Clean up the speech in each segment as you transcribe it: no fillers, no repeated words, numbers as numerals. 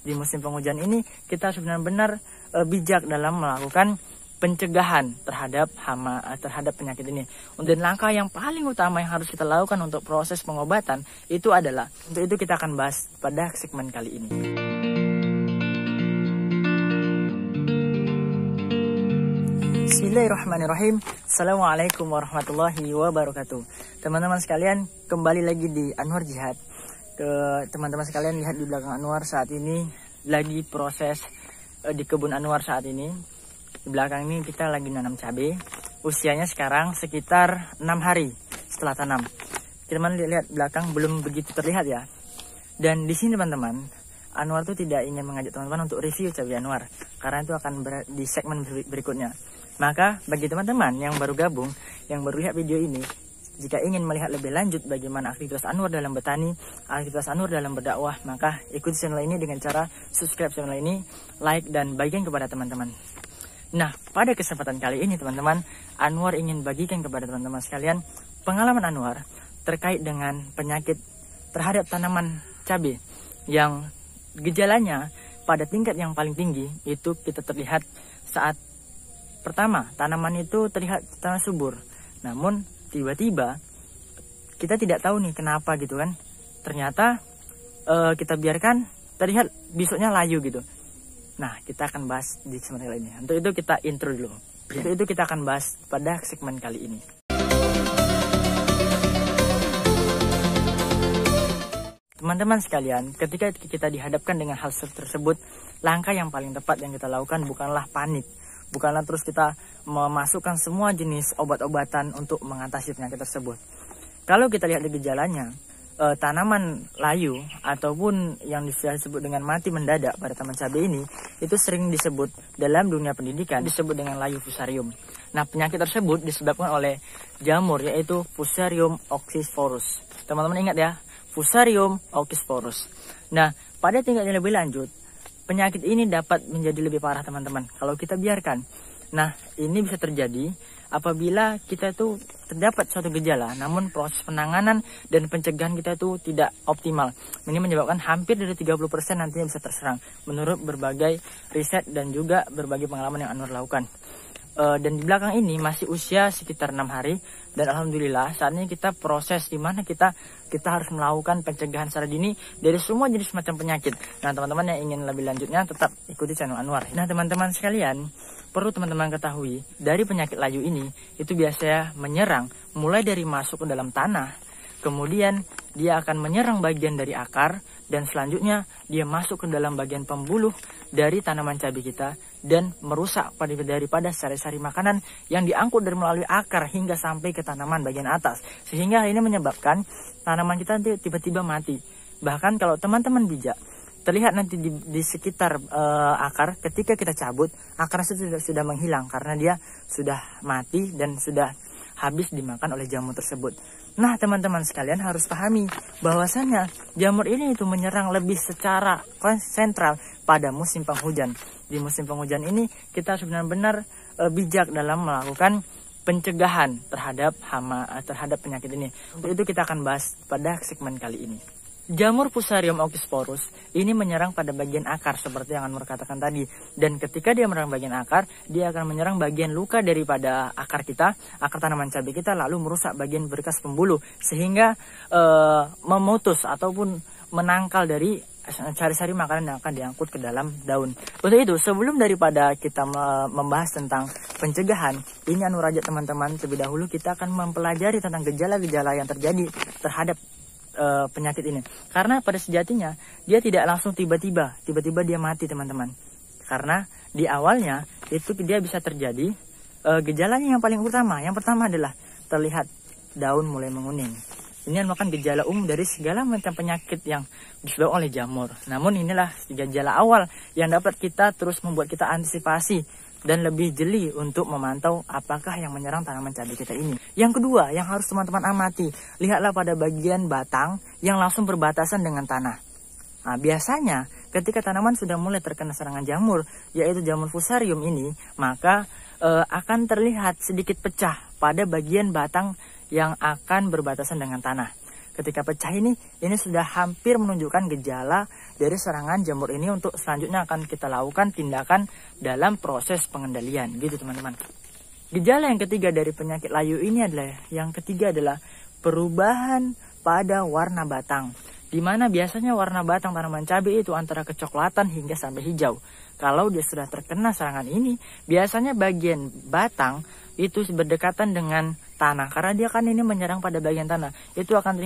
Di musim penghujan ini kita harus benar-benar bijak dalam melakukan pencegahan terhadap hama, terhadap penyakit ini. Dan langkah yang paling utama yang harus kita lakukan untuk proses pengobatan itu adalah, untuk itu kita akan bahas pada segmen kali ini. Bismillahirrahmanirrahim. Assalamualaikum warahmatullahi wabarakatuh. Teman-teman sekalian, kembali lagi di Anwar Jihad. Teman-teman sekalian, lihat di belakang Anwar saat ini lagi proses di kebun Anwar saat ini. Di belakang ini kita lagi nanam cabai. Usianya sekarang sekitar 6 hari setelah tanam. Teman-teman lihat belakang belum begitu terlihat ya. Dan di sini teman-teman, Anwar tuh tidak ingin mengajak teman-teman untuk review cabai Anwar, karena itu akan di segmen berikutnya. Maka bagi teman-teman yang baru gabung, yang baru lihat video ini, jika ingin melihat lebih lanjut bagaimana aktivitas Anwar dalam bertani, aktivitas Anwar dalam berdakwah, maka ikuti channel ini dengan cara subscribe channel ini, like, dan bagikan kepada teman-teman. Nah, pada kesempatan kali ini teman-teman, Anwar ingin bagikan kepada teman-teman sekalian pengalaman Anwar terkait dengan penyakit terhadap tanaman cabai yang gejalanya pada tingkat yang paling tinggi itu kita terlihat saat pertama tanaman itu terlihat tanah subur, namun tiba-tiba kita tidak tahu nih kenapa gitu kan. Ternyata kita biarkan terlihat besoknya layu gitu. Nah, kita akan bahas di segmen kali ini. Untuk itu kita intro dulu. Untuk itu kita akan bahas pada segmen kali ini. Teman-teman sekalian, ketika kita dihadapkan dengan hal tersebut, langkah yang paling tepat yang kita lakukan bukanlah panik. Bukanlah terus kita memasukkan semua jenis obat-obatan untuk mengatasi penyakit tersebut. Kalau kita lihat di gejalanya, tanaman layu ataupun yang disebut dengan mati mendadak pada tanaman cabai ini, itu sering disebut dalam dunia pendidikan disebut dengan layu fusarium. Nah, penyakit tersebut disebabkan oleh jamur, yaitu Fusarium oxysporus. Teman-teman ingat ya, Fusarium oxysporus. Nah, pada tingkat yang lebih lanjut, penyakit ini dapat menjadi lebih parah teman-teman kalau kita biarkan. Nah, ini bisa terjadi apabila kita itu terdapat suatu gejala, namun proses penanganan dan pencegahan kita itu tidak optimal. Ini menyebabkan hampir dari 30% nantinya bisa terserang, menurut berbagai riset dan juga berbagai pengalaman yang Anwar lakukan. Dan di belakang ini masih usia sekitar 6 hari, dan alhamdulillah saat ini kita proses di mana kita harus melakukan pencegahan secara dini dari semua jenis macam penyakit. Nah, teman-teman yang ingin lebih lanjutnya tetap ikuti channel Anwar. Nah, teman-teman sekalian, perlu teman-teman ketahui, dari penyakit layu ini itu biasanya menyerang mulai dari masuk ke dalam tanah, kemudian dia akan menyerang bagian dari akar, dan selanjutnya dia masuk ke dalam bagian pembuluh dari tanaman cabai kita dan merusak daripada sari-sari makanan yang diangkut dari melalui akar hingga sampai ke tanaman bagian atas, sehingga ini menyebabkan tanaman kita nanti tiba-tiba mati. Bahkan kalau teman-teman bijak, terlihat nanti di sekitar akar, ketika kita cabut, akar sudah menghilang karena dia sudah mati dan sudah habis dimakan oleh jamur tersebut. Nah, teman-teman sekalian harus pahami bahwasannya jamur ini itu menyerang lebih secara sentral pada musim penghujan. Di musim penghujan ini kita harus benar-benar bijak dalam melakukan pencegahan terhadap hama, terhadap penyakit ini. Untuk itu kita akan bahas pada segmen kali ini. Jamur Fusarium oxysporus ini menyerang pada bagian akar seperti yang Anwar katakan tadi. Dan ketika dia menyerang bagian akar, dia akan menyerang bagian luka daripada akar kita, akar tanaman cabai kita, lalu merusak bagian berkas pembuluh sehingga memutus ataupun menangkal dari sari-sari makanan yang akan diangkut ke dalam daun. Untuk itu, sebelum daripada kita membahas tentang pencegahan, ini Anwar ajak teman-teman terlebih dahulu kita akan mempelajari tentang gejala-gejala yang terjadi terhadap penyakit ini, karena pada sejatinya dia tidak langsung tiba-tiba dia mati teman-teman, karena di awalnya itu dia bisa terjadi gejalanya yang paling utama. Yang pertama adalah terlihat daun mulai menguning. Ini merupakan gejala umum dari segala macam penyakit yang disebabkan oleh jamur. Namun inilah gejala awal yang dapat kita terus membuat kita antisipasi dan lebih jeli untuk memantau apakah yang menyerang tanaman cabai kita ini. Yang kedua yang harus teman-teman amati, lihatlah pada bagian batang yang langsung berbatasan dengan tanah. Nah, biasanya ketika tanaman sudah mulai terkena serangan jamur, yaitu jamur Fusarium ini, maka akan terlihat sedikit pecah pada bagian batang yang akan berbatasan dengan tanah. Ketika pecah ini sudah hampir menunjukkan gejala dari serangan jamur ini untuk selanjutnya akan kita lakukan tindakan dalam proses pengendalian gitu teman-teman. Gejala yang ketiga dari penyakit layu ini adalah perubahan pada warna batang. Di mana biasanya warna batang tanaman cabai itu antara kecoklatan hingga sampai hijau. Kalau dia sudah terkena serangan ini, biasanya bagian batang itu berdekatan dengan tanah. Karena dia kan ini menyerang pada bagian tanah. Itu akan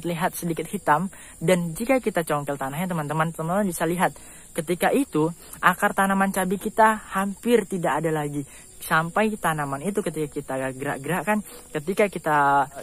terlihat sedikit hitam. Dan jika kita congkel tanahnya teman-teman bisa lihat. Ketika itu akar tanaman cabai kita hampir tidak ada lagi. Sampai tanaman itu ketika kita gerak-gerakkan, ketika kita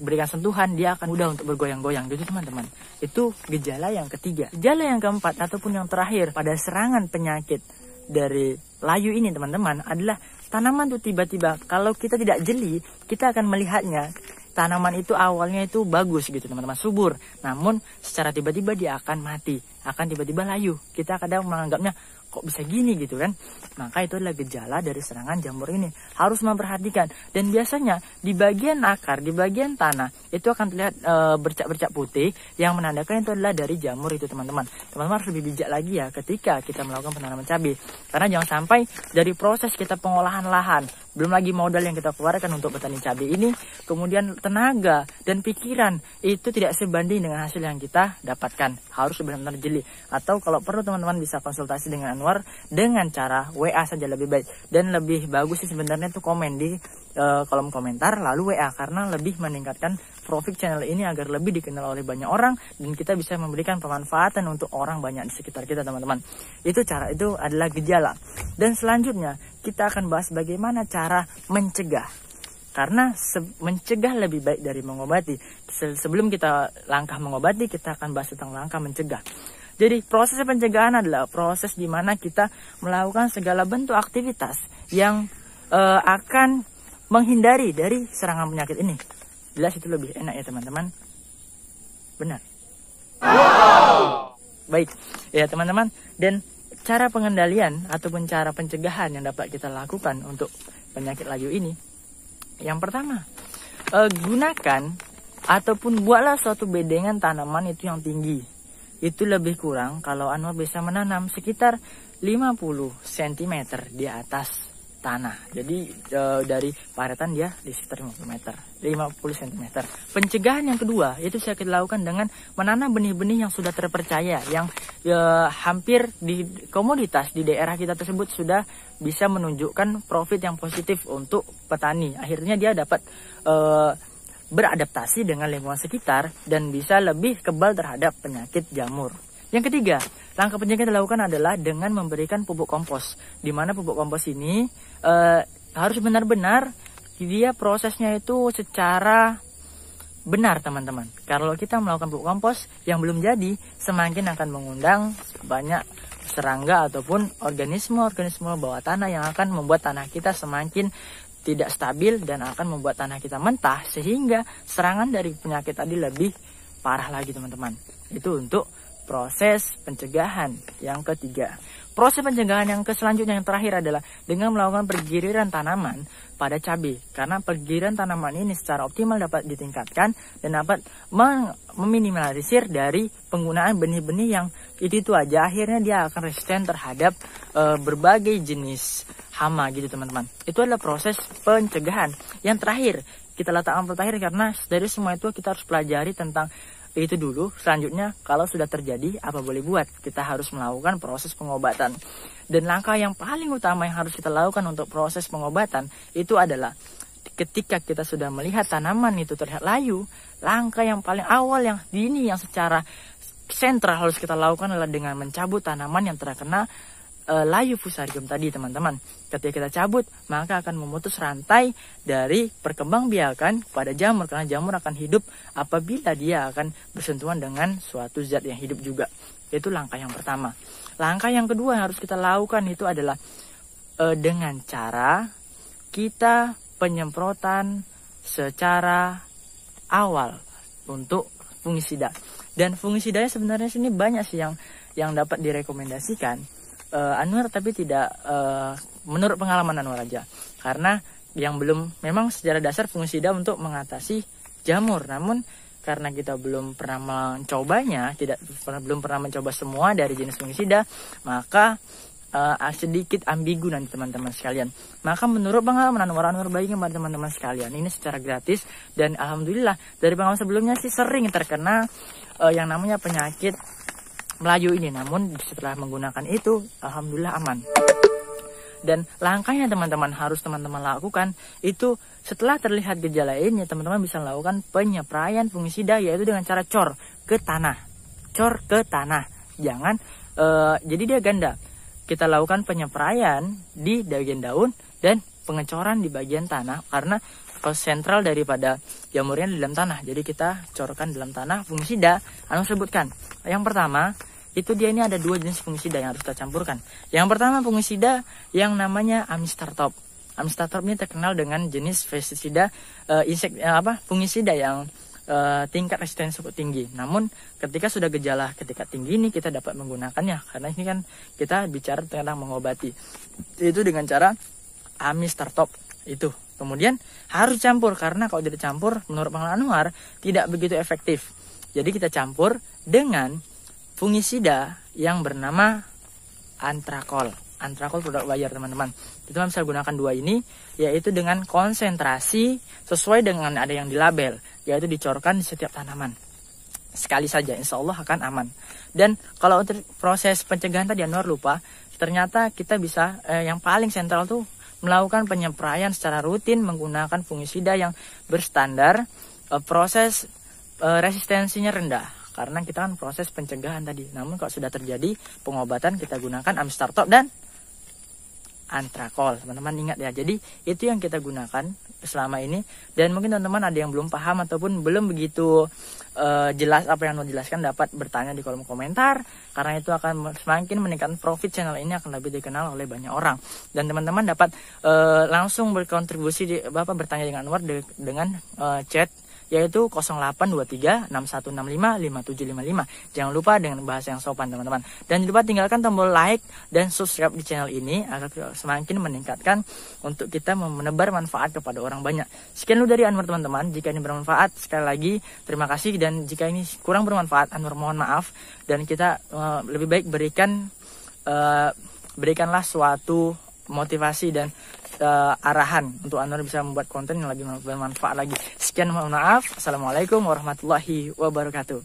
berikan sentuhan, dia akan mudah untuk bergoyang-goyang gitu teman-teman. Itu gejala yang ketiga. Gejala yang keempat ataupun yang terakhir pada serangan penyakit dari layu ini teman-teman adalah tanaman itu tiba-tiba kalau kita tidak jeli, kita akan melihatnya tanaman itu awalnya itu bagus gitu teman-teman, subur. Namun secara tiba-tiba dia akan mati, akan tiba-tiba layu. Kita kadang menganggapnya kok bisa gini gitu kan. Maka itu adalah gejala dari serangan jamur ini. Harus memperhatikan. Dan biasanya di bagian akar, di bagian tanah itu akan terlihat bercak-bercak putih yang menandakan itu adalah dari jamur itu teman-teman. Teman-teman harus lebih bijak lagi ya ketika kita melakukan penanaman cabai. Karena jangan sampai dari proses kita pengolahan lahan, belum lagi modal yang kita keluarkan untuk petani cabai ini, kemudian tenaga dan pikiran itu tidak sebanding dengan hasil yang kita dapatkan. Harus benar-benar jeli. Atau kalau perlu teman-teman bisa konsultasi dengan Anwar dengan cara WA saja lebih baik. Dan lebih bagus sih sebenarnya itu komen di kolom komentar lalu WA, karena lebih meningkatkan profit channel ini agar lebih dikenal oleh banyak orang dan kita bisa memberikan pemanfaatan untuk orang banyak di sekitar kita teman-teman. Itu adalah gejala. Dan selanjutnya kita akan bahas bagaimana cara mencegah. Karena mencegah lebih baik dari mengobati. Sebelum kita langkah mengobati, kita akan bahas tentang langkah mencegah. Jadi proses pencegahan adalah proses di mana kita melakukan segala bentuk aktivitas yang akan menghindari dari serangan penyakit ini. Jelas itu lebih enak ya teman-teman. Benar. Wow. Baik ya teman-teman. Dan cara pengendalian ataupun cara pencegahan yang dapat kita lakukan untuk penyakit layu ini. Yang pertama, gunakan ataupun buatlah suatu bedengan tanaman itu yang tinggi. Itu lebih kurang kalau Anwar bisa menanam sekitar 50 cm di atas tanah. Jadi dari paretan dia di sekitar 50 cm. Pencegahan yang kedua itu saya lakukan dengan menanam benih-benih yang sudah terpercaya, yang hampir di komoditas di daerah kita tersebut sudah bisa menunjukkan profit yang positif untuk petani. Akhirnya dia dapat beradaptasi dengan lingkungan sekitar dan bisa lebih kebal terhadap penyakit jamur. Yang ketiga, langkah pencegahan yang dilakukan adalah dengan memberikan pupuk kompos. Di mana pupuk kompos ini harus benar-benar dia prosesnya itu secara benar teman-teman. Kalau kita melakukan pupuk kompos yang belum jadi, semakin akan mengundang banyak serangga ataupun organisme-organisme bawah tanah yang akan membuat tanah kita semakin tidak stabil dan akan membuat tanah kita mentah, sehingga serangan dari penyakit tadi lebih parah lagi teman-teman. Itu untuk proses pencegahan yang ketiga. Proses pencegahan yang selanjutnya yang terakhir adalah dengan melakukan pergiriran tanaman pada cabai. Karena pergiriran tanaman ini secara optimal dapat ditingkatkan dan dapat meminimalisir dari penggunaan benih-benih yang itu aja. Akhirnya dia akan resisten terhadap berbagai jenis hama gitu teman-teman. Itu adalah proses pencegahan. Yang terakhir, kita letakkan terakhir karena dari semua itu kita harus pelajari tentang itu dulu. Selanjutnya kalau sudah terjadi apa boleh buat, kita harus melakukan proses pengobatan. Dan langkah yang paling utama yang harus kita lakukan untuk proses pengobatan itu adalah ketika kita sudah melihat tanaman itu terlihat layu, langkah yang paling awal yang dini yang secara sentral harus kita lakukan adalah dengan mencabut tanaman yang terkena layu fusarium tadi teman-teman. Ketika kita cabut, maka akan memutus rantai dari perkembangbiakan pada jamur, karena jamur akan hidup apabila dia akan bersentuhan dengan suatu zat yang hidup juga. Itu langkah yang pertama. Langkah yang kedua yang harus kita lakukan itu adalah dengan cara kita penyemprotan secara awal untuk fungisida. Dan fungisidanya sebenarnya sini banyak sih yang dapat direkomendasikan Anwar, tapi tidak menurut pengalaman Anwar aja. Karena yang belum, memang secara dasar fungisida untuk mengatasi jamur, namun karena kita belum pernah mencobanya, belum pernah mencoba semua dari jenis fungisida, maka sedikit ambigu nanti teman-teman sekalian. Maka menurut pengalaman Anwar bagikan kepada teman-teman sekalian ini secara gratis, dan alhamdulillah dari pengalaman sebelumnya sih sering terkena yang namanya penyakit Melayu ini, namun setelah menggunakan itu alhamdulillah aman. Dan langkahnya teman-teman harus teman-teman lakukan itu setelah terlihat gejala ini, teman-teman bisa lakukan penyepraian fungisida, yaitu dengan cara cor ke tanah. Jangan jadi dia ganda. Kita lakukan penyepraian di bagian daun dan pengecoran di bagian tanah, karena sentral daripada jamurnya di dalam tanah. Jadi kita corkan dalam tanah fungisida. Sebutkan. Yang pertama, itu dia ini ada 2 jenis fungisida yang harus kita campurkan. Yang pertama fungisida yang namanya Amistartop. Amistartop ini terkenal dengan jenis pestisida fungisida yang tingkat resistensi cukup tinggi. Namun ketika sudah gejala ketika tinggi ini kita dapat menggunakannya, karena ini kan kita bicara tentang mengobati. Itu dengan cara Amistartop itu. Kemudian harus campur, karena kalau tidak campur menurut pengalaman Anwar tidak begitu efektif. Jadi kita campur dengan fungisida yang bernama Antrakol. Antrakol produk Bayer teman-teman. Kita bisa gunakan 2 ini, yaitu dengan konsentrasi sesuai dengan ada yang di label, yaitu dicorkan di setiap tanaman. Sekali saja, insya Allah akan aman. Dan kalau untuk proses pencegahan tadi Anwar lupa, ternyata kita bisa yang paling sentral tuh melakukan penyepraian secara rutin menggunakan fungisida yang berstandar proses resistensinya rendah. Karena kita kan proses pencegahan tadi. Namun kalau sudah terjadi pengobatan, kita gunakan Amistartop dan Antrakol. Teman-teman ingat ya. Jadi itu yang kita gunakan selama ini. Dan mungkin teman-teman ada yang belum paham ataupun belum begitu jelas apa yang mau jelaskan, dapat bertanya di kolom komentar. Karena itu akan semakin meningkatkan profit, channel ini akan lebih dikenal oleh banyak orang. Dan teman-teman dapat langsung berkontribusi bertanya dengan Anwar dengan chat, yaitu 082361655755. Jangan lupa dengan bahasa yang sopan teman-teman. Dan jangan lupa tinggalkan tombol like dan subscribe di channel ini agar semakin meningkatkan untuk kita menebar manfaat kepada orang banyak. Sekian dulu dari Anwar teman-teman. Jika ini bermanfaat, sekali lagi terima kasih, dan jika ini kurang bermanfaat, Anwar mohon maaf. Dan kita lebih baik berikanlah suatu motivasi dan arahan untuk Anwar bisa membuat konten yang lebih bermanfaat lagi. Sekian, mohon maaf. Assalamualaikum warahmatullahi wabarakatuh.